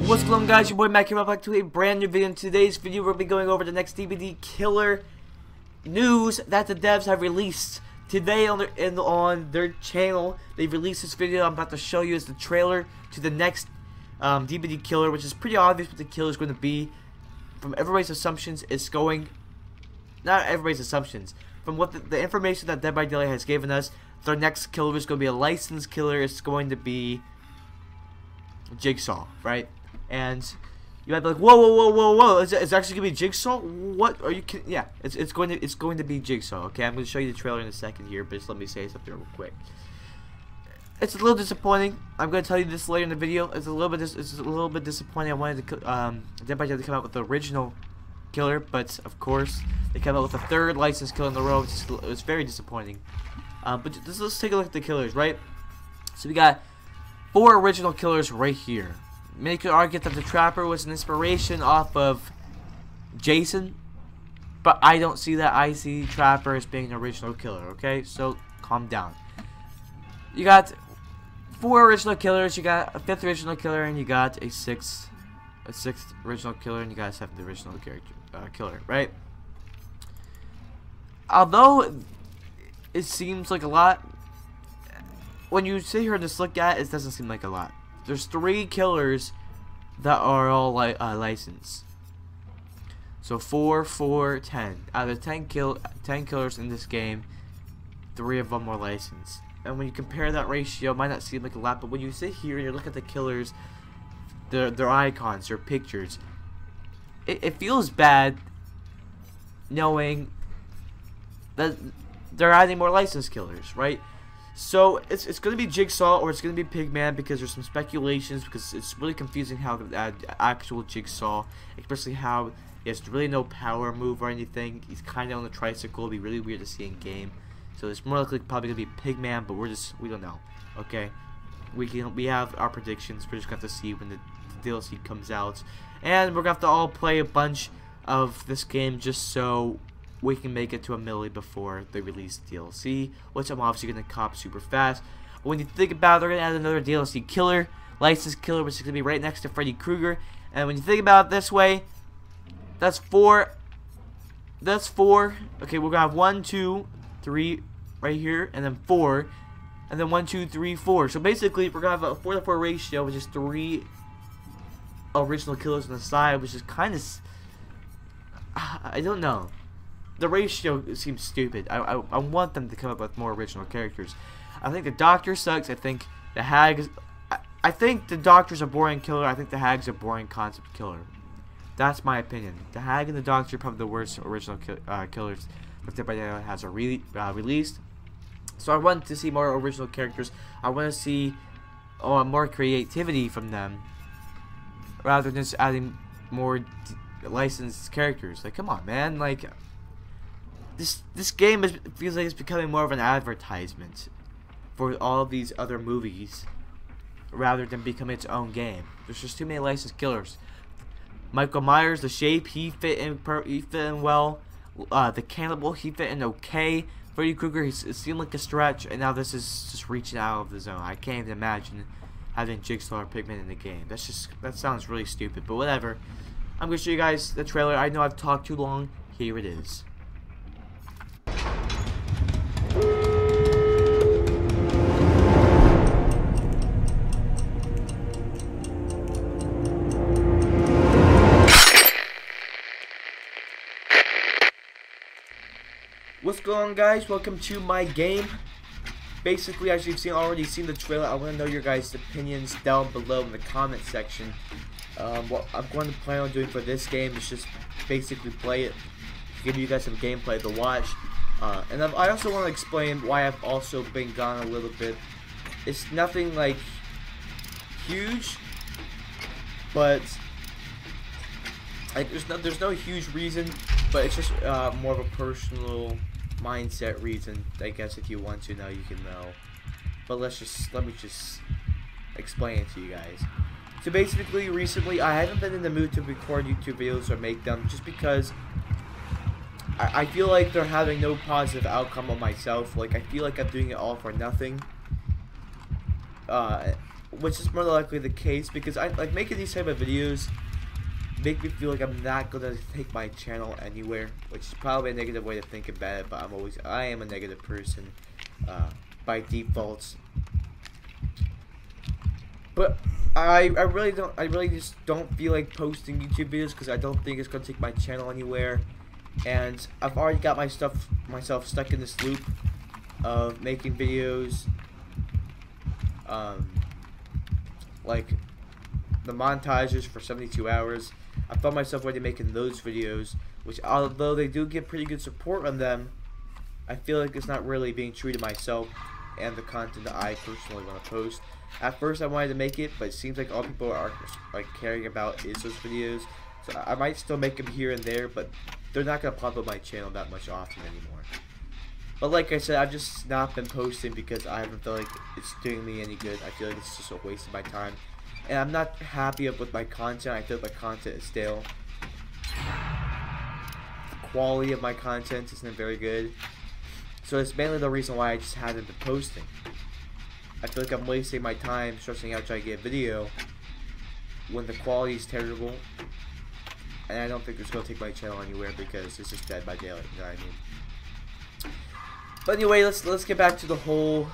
What's going on, guys? Your boy Matt came back to a brand new video. In today's video, we'll be going over the next DVD killer news that the devs have released today on their channel. They've released this video I'm about to show you is the trailer to the next DVD killer, which is pretty obvious what the killer is going to be. From everybody's assumptions, it's going... Not everybody's assumptions. From what the information that Dead by Daylight has given us, their next killer is going to be a licensed killer. It's going to be Jigsaw, right? And you might be like, whoa, it's actually gonna be Jigsaw? What are you kidding? Yeah, it's going to be Jigsaw. Okay, I'm gonna show you the trailer in a second here, but just let me say something real quick. It's a little disappointing. I'm gonna tell you this later in the video. It's a little bit disappointing. I wanted to Dead by Daylight to come out with the original killer, but of course they came out with a third licensed killer in the row. It was very disappointing. But let's take a look at the killers, right? So we got 4 original killers right here. Many could argue that the Trapper was an inspiration off of Jason, but I don't see that. I see Trapper as being an original killer, okay? So, calm down. You got 4 original killers, you got a 5th original killer, and you got a 6th original killer, and you got a 7th original killer, right? Although it seems like a lot, when you sit here and just look at it, it doesn't seem like a lot. There's 3 killers that are all licensed. So 4, 4, 10. Out of 10 killers in this game, 3 of them are licensed. And when you compare that ratio, it might not seem like a lot, but when you sit here and you look at the killers, their icons, their pictures, it feels bad knowing that they're adding more licensed killers, right? So it's going to be Jigsaw or it's going to be Pigman, because there's some speculations, because it's really confusing how to add actual Jigsaw, especially how he has really no power move or anything. He's kind of on the tricycle. It'll be really weird to see in game. So it's more likely probably going to be Pigman, but we don't know. Okay, we have our predictions. We're just going to have to see when the DLC comes out, and we're going to have to all play a bunch of this game just so we can make it to 1 million before they release DLC, which I'm obviously going to cop super fast. But when you think about it, they're going to add another DLC killer, licensed killer, which is going to be right next to Freddy Krueger. And when you think about it this way, that's 4. That's 4. Okay, we're going to have 1, 2, 3 right here, and then 4. And then 1, 2, 3, 4. So basically, we're going to have a 4-to-4 ratio, which is 3 original killers on the side, which is kind of... I don't know. The ratio seems stupid. I want them to come up with more original characters. I think the Doctor sucks. I think the Hag is... I think the Doctor's a boring killer. I think the Hag's a boring concept killer. That's my opinion. The Hag and the Doctor are probably the worst original killers that Dead by Daylight has released. So I want to see more original characters. I want to see more creativity from them, rather than just adding more licensed characters. Like, come on, man. Like... This game feels like it's becoming more of an advertisement for all of these other movies, rather than becoming its own game. There's just too many licensed killers. Michael Myers, the Shape, he fit in well. The Cannibal, he fit in okay. Freddy Krueger, it seemed like a stretch, and now this is just reaching out of the zone. I can't even imagine having Jigsaw or Pigman in the game. That sounds really stupid, but whatever. I'm gonna show you guys the trailer. I know I've talked too long. Here it is. What's going on, guys? Welcome to my game. Basically, as you've already seen the trailer, I want to know your guys' opinions down below in the comment section. What I'm going to plan on doing for this game is just basically play it, give you guys some gameplay to watch. And I also want to explain why I've also been gone a little bit. It's nothing like huge, but like there's no huge reason, but it's just more of a personal mindset reason. I guess if you want to know, you can know. But let me just explain it to you guys. So basically, recently I haven't been in the mood to record YouTube videos or make them, just because I feel like they're having no positive outcome on myself. Like, I feel like I'm doing it all for nothing. which is more likely the case because I like making these type of videos make me feel like I'm not gonna take my channel anywhere, which is probably a negative way to think about it, but I am a negative person by default. But I really just don't feel like posting YouTube videos because I don't think it's gonna take my channel anywhere, and I've already got myself stuck in this loop of making videos, like the montages for 72 hours. I found myself already making those videos, which although they do get pretty good support on them, I feel like it's not really being true to myself and the content that I personally want to post. At first I wanted to make it, but it seems like all people are like caring about is those videos. So I might still make them here and there, but they're not going to pop up my channel that much often anymore. But like I said, I've just not been posting because I haven't felt like it's doing me any good. I feel like it's just a waste of my time. And I'm not happy with my content. I feel like my content is stale. The quality of my content isn't very good. So it's mainly the reason why I just haven't been posting. I feel like I'm wasting my time stressing out trying to get a video when the quality is terrible. And I don't think it's going to take my channel anywhere because it's just dead by daylight, you know what I mean? But anyway, let's get back to the whole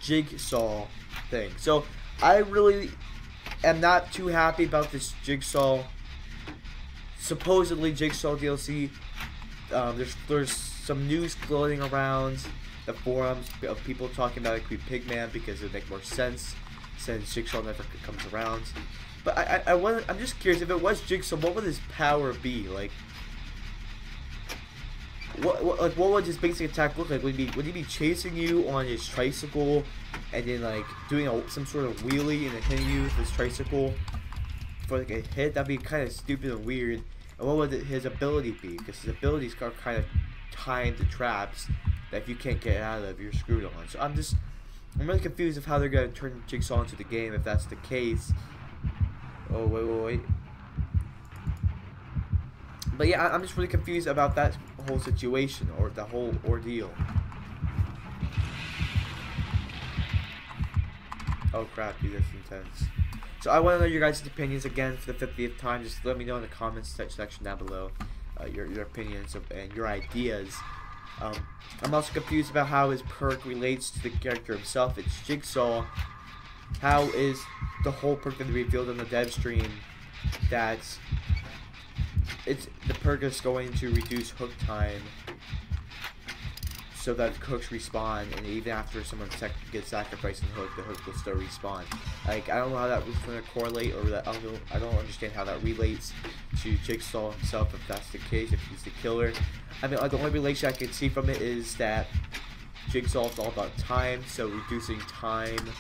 Jigsaw thing. So I really am not too happy about this supposedly Jigsaw DLC. There's some news floating around the forums of people talking about it could be Pigman because it would make more sense since Jigsaw never comes around. But I'm just curious, if it was Jigsaw, what would his power be? Like, what would his basic attack look like? Would he be chasing you on his tricycle and then like doing some sort of wheelie and then hitting you with his tricycle for like a hit? That'd be kind of stupid and weird. And what would his ability be? Because his abilities are kind of timed to traps that if you can't get out of, you're screwed on. So I'm really confused of how they're gonna turn Jigsaw into the game if that's the case. Oh wait. But yeah, I'm just really confused about that whole situation or the whole ordeal. Oh crap, dude, that's intense. So I want to know your guys' opinions again for the 50th time. Just let me know in the comments section down below your opinions and your ideas. I'm also confused about how his perk relates to the character himself. It's Jigsaw. How is the whole perk that revealed in the dev stream that the perk is going to reduce hook time so that hooks respawn, and even after someone gets sacrificed and hooked, the hook will still respawn. Like, I don't know how that was going to correlate, or that I don't understand how that relates to Jigsaw himself, if that's the case, if he's the killer. I mean, like, the only relation I can see from it is that Jigsaw is all about time, so reducing time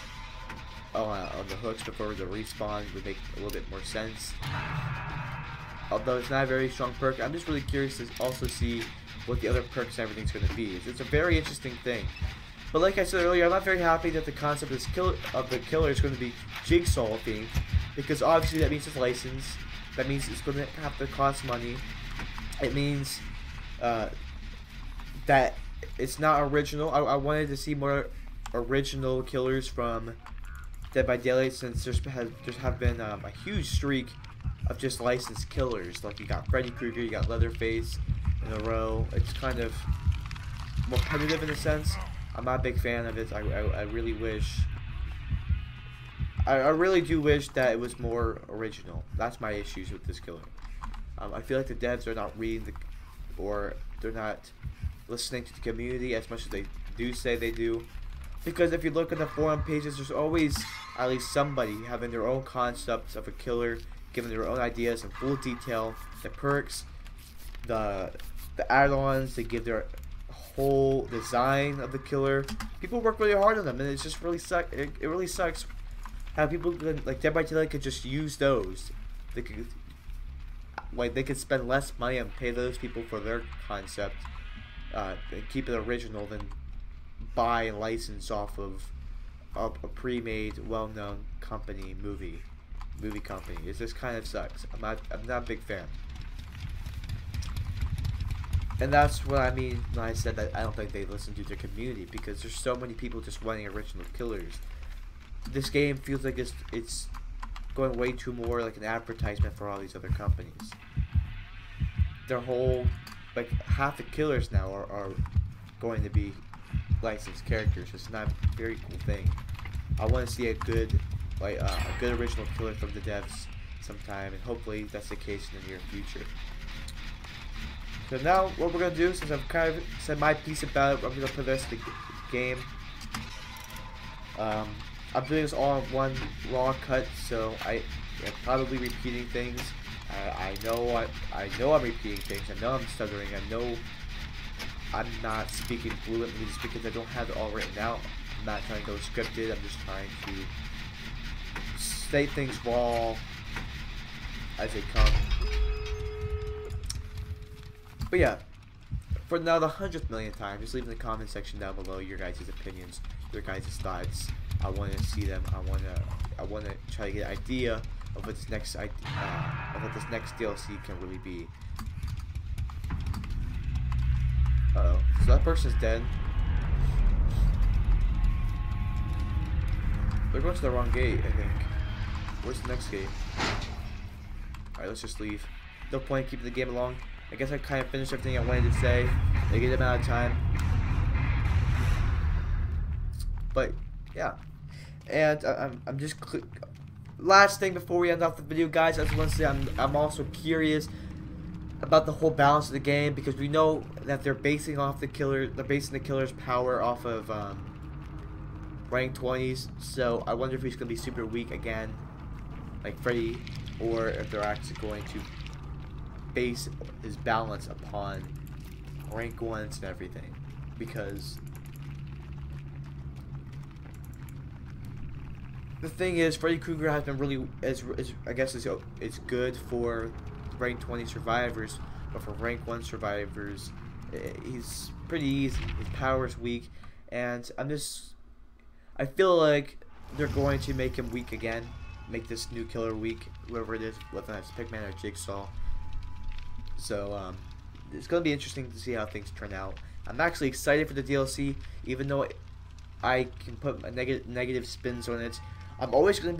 on the hooks before the respawn would make a little bit more sense. Although it's not a very strong perk, I'm just really curious to also see what the other perks and everything's going to be. It's a very interesting thing. But like I said earlier, I'm not very happy that the concept of the killer is going to be Jigsaw themed, because obviously that means it's licensed. That means it's going to have to cost money. It means that it's not original. I wanted to see more original killers from Dead by Daylight, since there have been a huge streak of just licensed killers. Like, you got Freddy Krueger, you got Leatherface in a row. It's kind of repetitive in a sense. I'm not a big fan of it. I really wish, I really do wish that it was more original. That's my issues with this killer. I feel like the devs are not reading or they're not listening to the community as much as they do say they do. Because if you look at the forum pages, there's always at least somebody having their own concepts of a killer, giving their own ideas in full detail, the perks, the add-ons, they give their whole design of the killer. People work really hard on them, and it's just really it really sucks how people like Dead by Daylight could just use those. They could spend less money and pay those people for their concept and keep it original than buy and license off of a pre-made, well-known movie company. It just kind of sucks. I'm not a big fan. And that's what I mean when I said that I don't think they listen to their community, because there's so many people just wanting original killers. this game feels like it's going way too more like an advertisement for all these other companies. Their whole, like, half the killers now are going to be licensed characters. It's not a very cool thing. I want to see a good, like, a good original killer from the devs sometime, and hopefully that's the case in the near future. So now what we're gonna do, since I've kind of said my piece about it, I'm gonna put this in the game. I'm doing this all in one raw cut, so I'm probably repeating things. I know I'm repeating things. I know I'm stuttering. I know I'm not speaking fluently just because I don't have it all written out. I'm not trying to go scripted. I'm just trying to state things raw as they come. But yeah, for now, the 100th millionth time, just leave in the comment section down below your guys' opinions, your guys' thoughts. I want to see them. I want to try to get an idea of what this next DLC can really be. Uh-oh. So that person's dead. They're going to the wrong gate, I think. Where's the next gate? Alright, let's just leave. No point keeping the game along. I guess I kind of finished everything I wanted to say in a good amount of time. But yeah, and I'm just last thing before we end off the video, guys. I just want to say I'm also curious about the whole balance of the game, because we know that they're basing the killer's power off of rank 20s. So I wonder if he's gonna be super weak again, like Freddy, or if they're actually going to base his balance upon rank 1s and everything, because the thing is, Freddy Krueger has been really, I guess it's good for rank 20 survivors, but for rank 1 survivors, he's pretty easy. His power's weak, and I feel like they're going to make him weak again, make this new killer weak, whoever it is, whether it's Pigman or Jigsaw. So it's gonna be interesting to see how things turn out. I'm actually excited for the DLC, even though I can put a negative spins on it. I'm always going to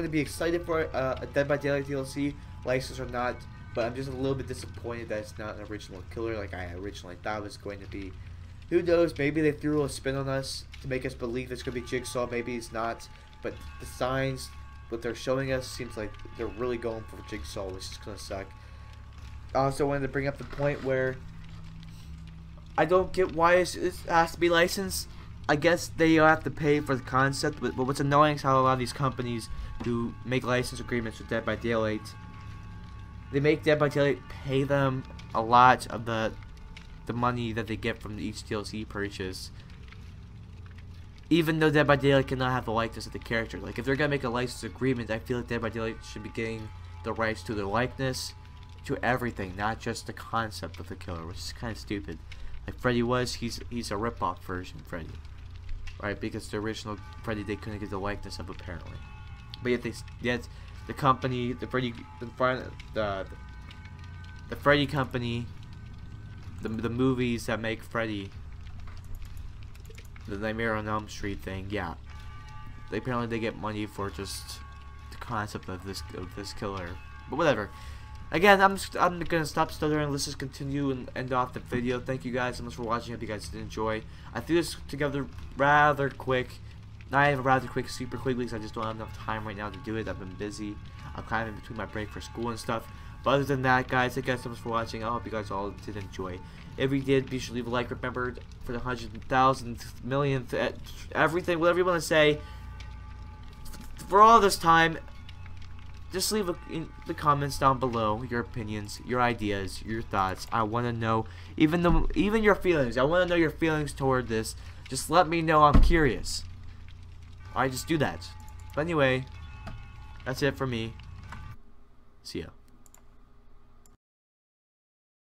be excited for a Dead by Daylight DLC, licensed or not. But I'm just a little bit disappointed that it's not an original killer like I originally thought it was going to be. Who knows? Maybe they threw a spin on us to make us believe it's going to be Jigsaw. Maybe it's not. But the signs, what they're showing us, seems like they're really going for Jigsaw, which is going to suck. I also wanted to bring up the point where I don't get why it has to be licensed. I guess they have to pay for the concept, but what's annoying is how a lot of these companies who make license agreements with Dead by Daylight, they make Dead by Daylight pay them a lot of the money that they get from each DLC purchase, even though Dead by Daylight cannot have the likeness of the character. Like, if they're gonna make a license agreement, I feel like Dead by Daylight should be getting the rights to their likeness, to everything, not just the concept of the killer, which is kind of stupid. Like Freddy he's a rip-off version of Freddy, right? Because the original Freddy they couldn't get the likeness of, apparently. But yet the company, the Freddy company, the movies that make Freddy, the Nightmare on Elm Street thing, yeah, they get money for just the concept of this killer. But whatever. Again, I'm gonna stop stuttering. Let's just continue and end off the video. Thank you guys so much for watching. Hope you guys did enjoy. I threw this together rather quick. Not even rather quick, super quickly, because I just don't have enough time right now to do it. I've been busy. I'm kind of in between my break for school and stuff. But other than that, guys, thank you guys so much for watching. I hope you guys all did enjoy. If you did, be sure to leave a like. Remember, for the 100,000th, millionth, everything, whatever you want to say, for all this time, just leave in the comments down below your opinions, your ideas, your thoughts. I want to know, even your feelings. I want to know your feelings toward this. Just let me know. I'm curious. Alright, just do that. But anyway, that's it for me. See ya.